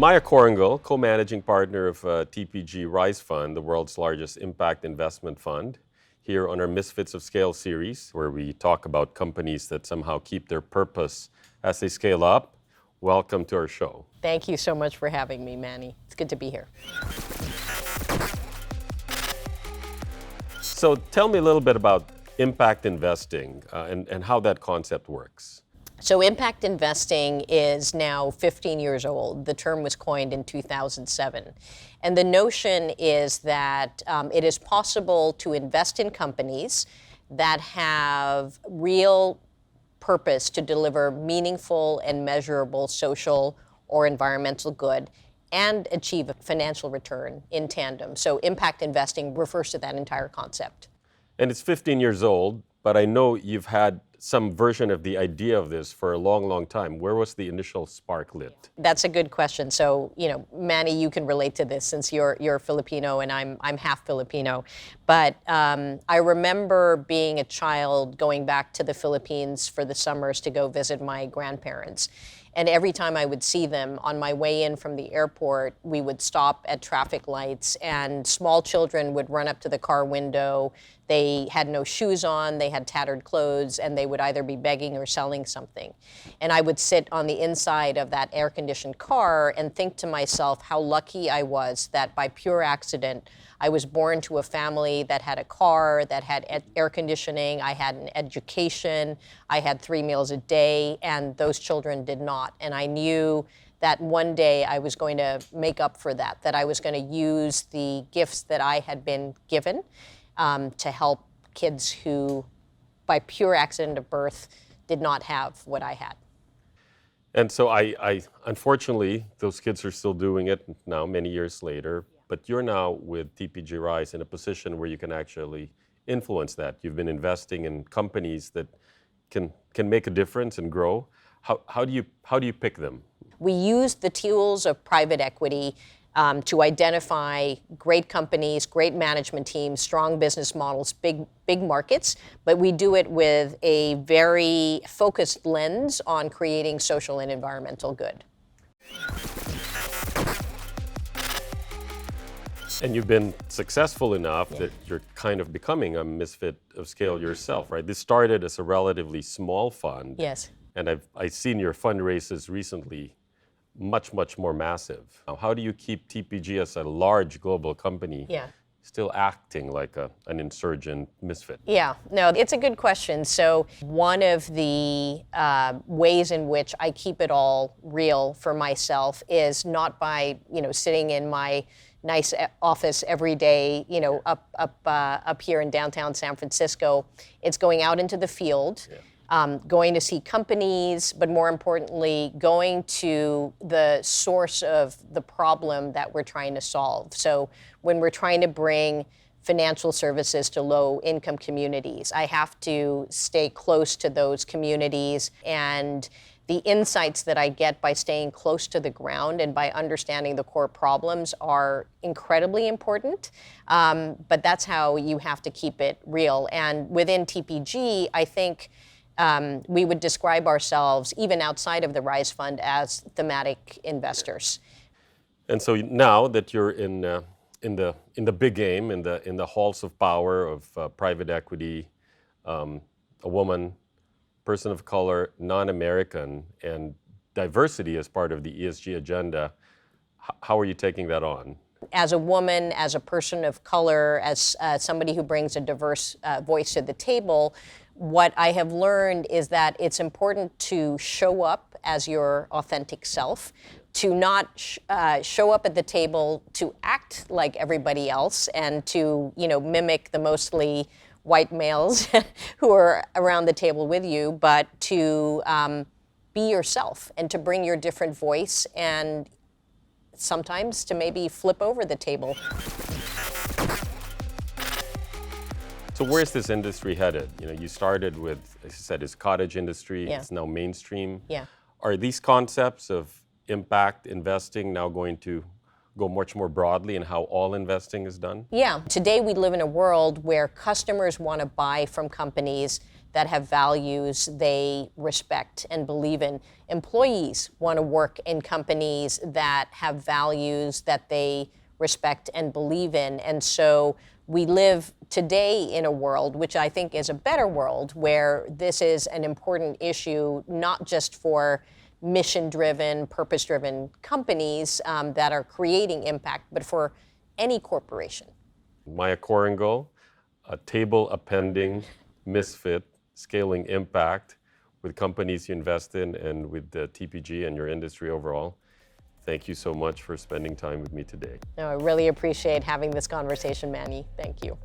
Maya Chorengel, co-managing partner of TPG Rise Fund, the world's largest impact investment fund, here on our Misfits of Scale series, where we talk about companies that somehow keep their purpose as they scale up. Welcome to our show. Thank you so much for having me, Manny. It's good to be here. So tell me a little bit about impact investing and how that concept works. So impact investing is now 15 years old. The term was coined in 2007. And the notion is that it is possible to invest in companies that have real purpose to deliver meaningful and measurable social or environmental good and achieve a financial return in tandem. So impact investing refers to that entire concept. And it's 15 years old, but I know you've had some version of the idea of this for a long, long time. Where was the initial spark lit? That's a good question. So, Manny, you can relate to this since you're Filipino and I'm half Filipino. But I remember being a child going back to the Philippines for the summers to go visit my grandparents. And every time I would see them on my way in from the airport, we would stop at traffic lights and small children would run up to the car window. They had no shoes on, they had tattered clothes, and they would either be begging or selling something. And I would sit on the inside of that air-conditioned car and think to myself how lucky I was that by pure accident, I was born to a family that had a car, that had air conditioning, I had an education, I had 3 meals a day, and those children did not. And I knew that one day I was going to make up for that I was going to use the gifts that I had been given to help kids who, by pure accident of birth, did not have what I had. And so I unfortunately, those kids are still doing it now, many years later. But you're now with TPG Rise in a position where you can actually influence that. You've been investing in companies that can make a difference and grow. How do you pick them? We use the tools of private equity to identify great companies, great management teams, strong business models, big markets, but we do it with a very focused lens on creating social and environmental good. And you've been successful enough that you're kind of becoming a misfit of scale yourself, right? This started as a relatively small fund. Yes. And I've seen your fundraisers recently much more massive. Now, how do you keep TPG as a large global company still acting like an insurgent misfit? Yeah, no, it's a good question. So one of the ways in which I keep it all real for myself is not by, sitting in my nice office every day, up here in downtown San Francisco. It's going out into the field. Going to see companies, but more importantly, going to the source of the problem that we're trying to solve. So when we're trying to bring financial services to low-income communities, I have to stay close to those communities, and the insights that I get by staying close to the ground and by understanding the core problems are incredibly important. But that's how you have to keep it real. And within TPG, I think we would describe ourselves, even outside of the Rise Fund, as thematic investors. And so now that you're in the big game, in the halls of power of private equity, a woman, person of color, non-American, and diversity as part of the ESG agenda, how are you taking that on? As a woman, as a person of color, as somebody who brings a diverse voice to the table, what I have learned is that it's important to show up as your authentic self, to not show up at the table to act like everybody else and to mimic the mostly white males who are around the table with you, but to be yourself and to bring your different voice and sometimes to maybe flip over the table. So where's this industry headed? You started with, as you said, it's cottage industry, Yeah. It's now mainstream. Yeah. Are these concepts of impact investing now going to go much more broadly in how all investing is done? Yeah. Today we live in a world where customers want to buy from companies that have values they respect and believe in. Employees want to work in companies that have values that they respect and believe in. And so we live today in a world, which I think is a better world, where this is an important issue, not just for mission-driven, purpose-driven companies that are creating impact, but for any corporation. Maya Chorengel, a table appending misfit, scaling impact with companies you invest in and with the TPG and your industry overall. Thank you so much for spending time with me today. No, I really appreciate having this conversation, Manny. Thank you.